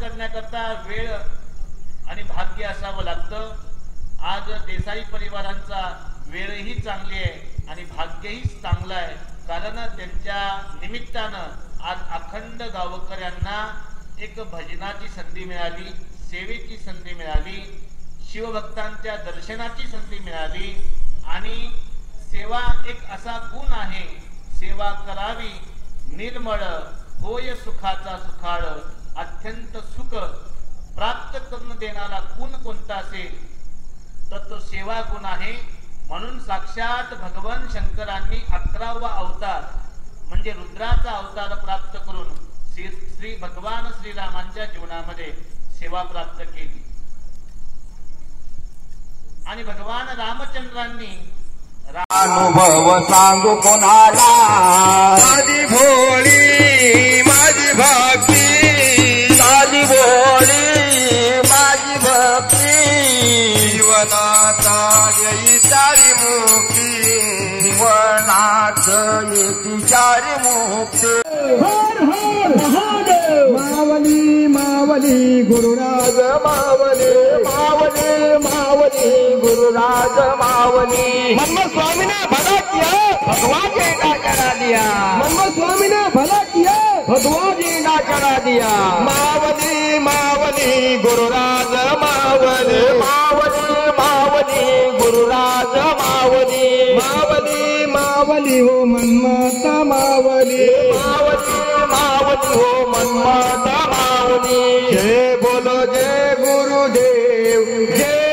करण्याकरता वेळ आणि भाग्य असावं लागतं। आज देसाई परिवारांचा वेळही चांगली आहे आणि भाग्यही चांगलं आहे, कारण त्यांच्या निमित्तानं आज अखंड गावकऱ्यांना एक भजनाची संधी मिळाली, सेवेची संधी मिळाली, शिवभक्तांच्या दर्शनाची संधी मिळाली। आणि सेवा एक असा गुण आहे, सेवा करावी निर्मळ होय सुखाचा सुखाळ, अत्यंत सुख प्राप्त करून देणारा गुण कोणता असेल तर तो सेवा गुण आहे। म्हणून साक्षात भगवान शंकरांनी 11वा अवतार म्हणजे रुद्राचा अवतार प्राप्त करून श्री भगवान श्रीरामांच्या जीवनामध्ये सेवा प्राप्त केली। आणि भगवान रामचंद्रांनी अनुभव सांगू कोणाला, माझी भोळी माझी भक्ती, माझी भोळी माझी भक्ती, जीवनाचा येई चारी मुक्ती, जीवनाच येती चारी मुक्ती। हर हर महादेव। मावली मावली गुरुराज मावली, मावली मावली गुरुराज मावली। मनमत स्वामी ने भला किया भगवान जी ने चढ़ा दिया, मनमत स्वामी ने भला किया भगवान जी ने चढ़ा दिया। मावली मावली गुरुराज मावली, मावली मावली गुरुराज मावली, मावली मावली हो मनमाता मावली, मावली मावली हो मनमाता मावली। जय बोलो जय गुरुदेव, जय